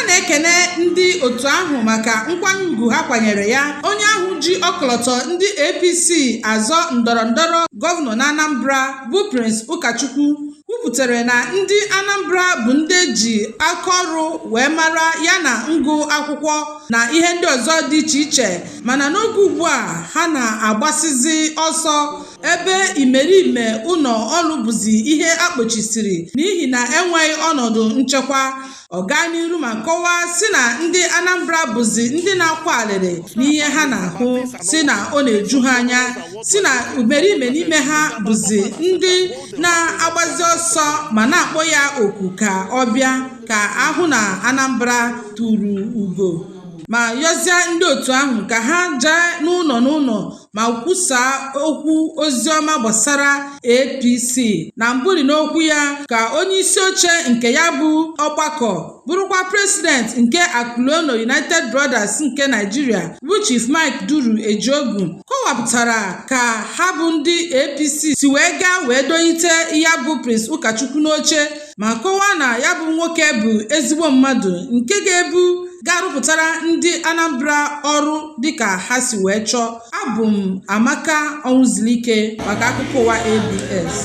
na-ekene ndị otu ahụ maka nkwanye ùgwù ha kwanyere ya. Onye ahụ ji ọkọlọtọ ndị APC azọ ndọrọndọrọ gọvanọ na Anambra bụ Prince Ụkachukwu kwupụtara na ndị Anambra bụ ndị eji aka ọrụ wee mara ya na ngụ akwụkwọ na ihe ndị ọzọ dị iche iche, mana n'oge ugbu a ha na-agbasizi ọsọ ebe imerime ụlọ ọrụ bụzi ihe akpọchisiri n'ihi na enweghị ọnọdụ nchekwa. Ọganiru ma kọwaa si na ndị Anambra bụzi ndị na-akwa alịrị n'ihe ha na-ahụ, si na ọ na-eju ha anya, si na imerime n'ime ha bụzi ndị na-agbazi ọsọ ma na-akpọ ya oku ka ọ bịa ka ahụ na Anambra tụrụ ugo, ma yọzie ndị otu ahụ ka ha jee n'ụlọ n'ụlọ ma kwusaa okwu oziọma gbasara APC. Na mbụri n'okwu ya ka onye isi oche nke ya bụ ọgbakọ bụrụkwa president nke Akulono United Brothers nke Nigeria bụ Chief Mike Duru Ejeogu kọwapụtara ka ha bụ ndị APC si wee gaa wee donyite ya bụ Prince Ụkachukwu n'oche, ma kọwaa na ya bụ nwoke bụ ezigbo mmadụ nke ga-arụpụtara ndị Anambra ọrụ dịka ha si wee chọọ. Abụ m Amaka Onwuzulike maka akụkọ ụwa ABS.